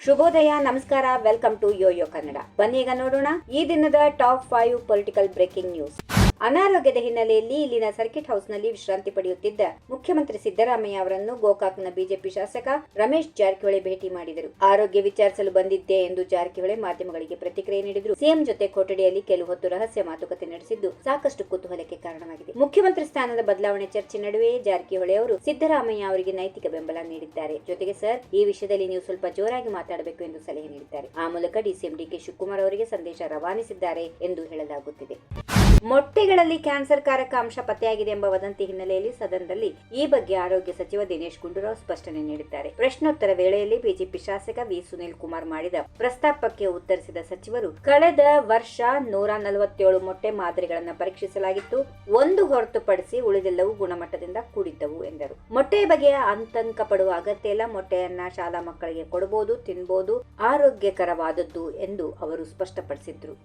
ಶುಭೋದಯ, ನಮಸ್ಕಾರ, welcome to Yoyo Kannada. ಬನ್ನಿ ಈಗ ನೋಡೋಣ ಈ ದಿನದ ಟಾಪ್ 5 ಪೊಲಿಟಿಕಲ್ ಬ್ರೇಕಿಂಗ್ ನ್ಯೂಸ್. ಅನಾರೋಗ್ಯದ ಹಿನ್ನೆಲೆಯಲ್ಲಿ ಇಲ್ಲಿನ ಸರ್ಕಿಟ್ ಹೌಸ್ನಲ್ಲಿ ವಿಶ್ರಾಂತಿ ಪಡೆಯುತ್ತಿದ್ದ ಮುಖ್ಯಮಂತ್ರಿ ಸಿದ್ದರಾಮಯ್ಯ ಅವರನ್ನು ಗೋಕಾಕ್ನ ಬಿಜೆಪಿ ಶಾಸಕ ರಮೇಶ್ ಜಾರಕಿಹೊಳಿ ಭೇಟಿ ಮಾಡಿದರು. ಆರೋಗ್ಯ ವಿಚಾರಿಸಲು ಬಂದಿದ್ದೆ ಎಂದು ಜಾರಕಿಹೊಳಿ ಮಾಧ್ಯಮಗಳಿಗೆ ಪ್ರತಿಕ್ರಿಯೆ ನೀಡಿದರು. ಸಿಎಂ ಜೊತೆ ಕೊಠಡಿಯಲ್ಲಿ ಕೆಲವು ಹೊತ್ತು ರಹಸ್ಯ ಮಾತುಕತೆ ನಡೆಸಿದ್ದು ಸಾಕಷ್ಟು ಕುತೂಹಲಕ್ಕೆ ಕಾರಣವಾಗಿದೆ. ಮುಖ್ಯಮಂತ್ರಿ ಸ್ಥಾನದ ಬದಲಾವಣೆ ಚರ್ಚೆ ನಡುವೆ ಜಾರಕಿಹೊಳಿ ಅವರು ಸಿದ್ದರಾಮಯ್ಯ ಅವರಿಗೆ ನೈತಿಕ ಬೆಂಬಲ ನೀಡಿದ್ದಾರೆ. ಜೊತೆಗೆ ಸರ್, ಈ ವಿಷಯದಲ್ಲಿ ನೀವು ಸ್ವಲ್ಪ ಜೋರಾಗಿ ಮಾತಾಡಬೇಕು ಎಂದು ಸಲಹೆ ನೀಡಿದ್ದಾರೆ. ಆ ಮೂಲಕ ಡಿಸಿಎಂ ಡಿಕೆ ಶಿವಕುಮಾರ್ ಅವರಿಗೆ ಸಂದೇಶ ರವಾನಿಸಿದ್ದಾರೆ ಎಂದು ಹೇಳಲಾಗುತ್ತಿದೆ. ಮೊಟ್ಟೆಗಳಲ್ಲಿ ಕ್ಯಾನ್ಸರ್ ಕಾರಕ ಅಂಶ ಪತ್ತೆಯಾಗಿದೆ ಎಂಬ ವದಂತಿ ಹಿನ್ನೆಲೆಯಲ್ಲಿ ಸದನದಲ್ಲಿ ಈ ಬಗ್ಗೆ ಆರೋಗ್ಯ ಸಚಿವ ದಿನೇಶ್ ಗುಂಡೂರಾವ್ ಸ್ಪಷ್ಟನೆ ನೀಡಿದ್ದಾರೆ. ಪ್ರಶ್ನೋತ್ತರ ವೇಳೆಯಲ್ಲಿ ಬಿಜೆಪಿ ಶಾಸಕ ವಿ ಸುನೀಲ್ ಕುಮಾರ್ ಮಾಡಿದ ಪ್ರಸ್ತಾಪಕ್ಕೆ ಉತ್ತರಿಸಿದ ಸಚಿವರು, ಕಳೆದ ವರ್ಷ 147 ಮೊಟ್ಟೆ ಮಾದರಿಗಳನ್ನು ಪರೀಕ್ಷಿಸಲಾಗಿತ್ತು. ಒಂದು ಹೊರತುಪಡಿಸಿ ಉಳಿದೆಲ್ಲವೂ ಗುಣಮಟ್ಟದಿಂದ ಕೂಡಿದ್ದವು ಎಂದರು. ಮೊಟ್ಟೆಯ ಬಗ್ಗೆ ಆತಂಕ ಪಡುವ ಅಗತ್ಯ ಇಲ್ಲ. ಮೊಟ್ಟೆಯನ್ನ ಶಾಲಾ ಮಕ್ಕಳಿಗೆ ಕೊಡಬಹುದು, ತಿನ್ನಬಹುದು, ಆರೋಗ್ಯಕರವಾದದ್ದು ಎಂದು ಅವರು ಸ್ಪಷ್ಟಪಡಿಸಿದ್ರು.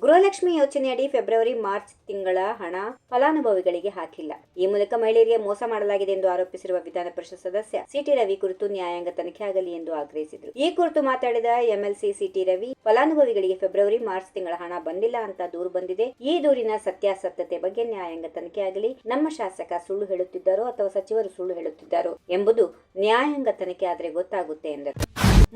ಗೃಹಲಕ್ಷ್ಮಿ ಯೋಜನೆಯಡಿ ಫೆಬ್ರವರಿ-ಮಾರ್ಚ್ ತಿಂಗಳ ಹಣ ಫಲಾನುಭವಿಗಳಿಗೆ ಹಾಕಿಲ್ಲ. ಈ ಮೂಲಕ ಮಹಿಳೆಯರಿಗೆ ಮೋಸ ಮಾಡಲಾಗಿದೆ ಎಂದು ಆರೋಪಿಸಿರುವ ವಿಧಾನ ಪರಿಷತ್ ಸದಸ್ಯ ಸಿಟಿ ರವಿ ಕುರಿತು ನ್ಯಾಯಾಂಗ ತನಿಖೆ ಆಗಲಿ ಎಂದು ಆಗ್ರಹಿಸಿದರು. ಈ ಕುರಿತು ಮಾತಾಡಿದ ಎಂಎಲ್ಸಿ ಸಿಟಿ ರವಿ, ಫಲಾನುಭವಿಗಳಿಗೆ ಫೆಬ್ರವರಿ-ಮಾರ್ಚ್ ತಿಂಗಳ ಹಣ ಬಂದಿಲ್ಲ ಅಂತ ದೂರು ಬಂದಿದೆ. ಈ ದೂರಿನ ಸತ್ಯಾಸತ್ಯತೆ ಬಗ್ಗೆ ನ್ಯಾಯಾಂಗ ತನಿಖೆ ಆಗಲಿ. ನಮ್ಮ ಶಾಸಕ ಸುಳ್ಳು ಹೇಳುತ್ತಿದ್ದಾರೋ ಅಥವಾ ಸಚಿವರು ಸುಳ್ಳು ಹೇಳುತ್ತಿದ್ದಾರೋ ಎಂಬುದು ನ್ಯಾಯಾಂಗ ತನಿಖೆ ಆದರೆ ಗೊತ್ತಾಗುತ್ತೆ ಎಂದರು.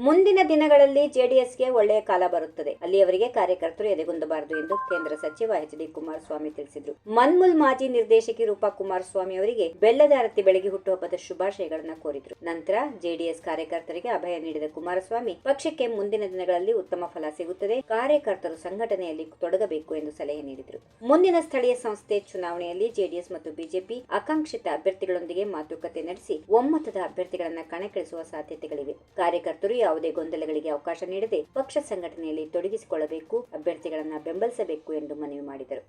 ಮುಂದಿನ ದಿನಗಳಲ್ಲಿ ಜೆಡಿಎಸ್ಗೆ ಒಳ್ಳೆಯ ಕಾಲ ಬರುತ್ತದೆ. ಅಲ್ಲಿಯವರೆಗೆ ಕಾರ್ಯಕರ್ತರು ಎದೆಗುಂದಬಾರದು ಎಂದು ಕೇಂದ್ರ ಸಚಿವ ಎಚ್.ಡಿ. ಕುಮಾರಸ್ವಾಮಿ ತಿಳಿಸಿದರು. ಮನ್ಮೂಲ್ ಮಾಜಿ ನಿರ್ದೇಶಕಿ ರೂಪಾ ಕುಮಾರಸ್ವಾಮಿ ಅವರಿಗೆ ಬೆಲ್ಲದ ಅರತಿ ಬೆಳಗ್ಗೆ ಹುಟ್ಟುಹಬ್ಬದ ಶುಭಾಶಯಗಳನ್ನು ಕೋರಿದರು. ನಂತರ ಜೆಡಿಎಸ್ ಕಾರ್ಯಕರ್ತರಿಗೆ ಅಭಯ ನೀಡಿದ ಕುಮಾರಸ್ವಾಮಿ, ಪಕ್ಷಕ್ಕೆ ಮುಂದಿನ ದಿನಗಳಲ್ಲಿ ಉತ್ತಮ ಫಲ ಸಿಗುತ್ತದೆ, ಕಾರ್ಯಕರ್ತರು ಸಂಘಟನೆಯಲ್ಲಿ ತೊಡಗಬೇಕು ಎಂದು ಸಲಹೆ ನೀಡಿದರು. ಮುಂದಿನ ಸ್ಥಳೀಯ ಸಂಸ್ಥೆ ಚುನಾವಣೆಯಲ್ಲಿ ಜೆಡಿಎಸ್ ಮತ್ತು ಬಿಜೆಪಿ ಆಕಾಂಕ್ಷಿತ ಅಭ್ಯರ್ಥಿಗಳೊಂದಿಗೆ ಮಾತುಕತೆ ನಡೆಸಿ ಒಮ್ಮತದ ಅಭ್ಯರ್ಥಿಗಳನ್ನು ಕಣಕ್ಕಿಳಿಸುವ ಸಾಧ್ಯತೆಗಳಿವೆ. ಕಾರ್ಯಕರ್ತರು ಯಾವುದೇ ಗೊಂದಲಗಳಿಗೆ ಅವಕಾಶ ನೀಡದೆ ಪಕ್ಷ ಸಂಘಟನೆಯಲ್ಲಿ ತೊಡಗಿಸಿಕೊಳ್ಳಬೇಕು, ಅಭ್ಯರ್ಥಿಗಳನ್ನು ಬೆಂಬಲಿಸಬೇಕು ಎಂದು ಮನವಿ ಮಾಡಿದರು.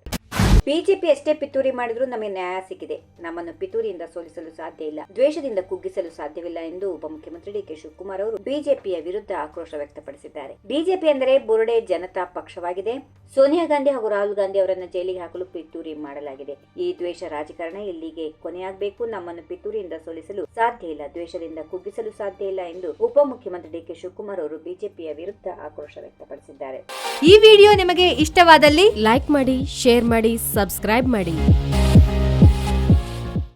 ಬಿಜೆಪಿ ಎಷ್ಟೇ ಪಿತೂರಿ ಮಾಡಿದ್ರೂ ನಮಗೆ ನ್ಯಾಯ ಸಿಕ್ಕಿದೆ. ನಮ್ಮನ್ನು ಪಿತೂರಿಯಿಂದ ಸೋಲಿಸಲು ಸಾಧ್ಯ ಇಲ್ಲ, ದ್ವೇಷದಿಂದ ಕುಗ್ಗಿಸಲು ಸಾಧ್ಯವಿಲ್ಲ ಎಂದು ಉಪಮುಖ್ಯಮಂತ್ರಿ ಡಿಕೆ ಶಿವಕುಮಾರ್ ಅವರು ಬಿಜೆಪಿಯ ವಿರುದ್ಧ ಆಕ್ರೋಶ ವ್ಯಕ್ತಪಡಿಸಿದ್ದಾರೆ. ಬಿಜೆಪಿ ಅಂದರೆ ಬುರುಡೆ ಜನತಾ ಪಕ್ಷವಾಗಿದೆ. ಸೋನಿಯಾ ಗಾಂಧಿ ಹಾಗೂ ರಾಹುಲ್ ಗಾಂಧಿ ಅವರನ್ನು ಜೈಲಿಗೆ ಹಾಕಲು ಪಿತೂರಿ ಮಾಡಲಾಗಿದೆ. ಈ ದ್ವೇಷ ರಾಜಕಾರಣ ಇಲ್ಲಿಗೆ ಕೊನೆಯಾಗಬೇಕು. ನಮ್ಮನ್ನು ಪಿತೂರಿಯಿಂದ ಸೋಲಿಸಲು ಸಾಧ್ಯ ಇಲ್ಲ, ದ್ವೇಷದಿಂದ ಕುಗ್ಗಿಸಲು ಸಾಧ್ಯ ಇಲ್ಲ ಎಂದು ಉಪಮುಖ್ಯಮಂತ್ರಿ ಡಿಕೆ ಶಿವಕುಮಾರ್ ಅವರು ಬಿಜೆಪಿಯ ವಿರುದ್ಧ ಆಕ್ರೋಶ ವ್ಯಕ್ತಪಡಿಸಿದ್ದಾರೆ. ಈ ವಿಡಿಯೋ ನಿಮಗೆ ಇಷ್ಟವಾದಲ್ಲಿ ಲೈಕ್ ಮಾಡಿ, ಶೇರ್ ಮಾಡಿ, ಸಬ್ಸ್ಕ್ರೈಬ್ ಮಾಡಿ.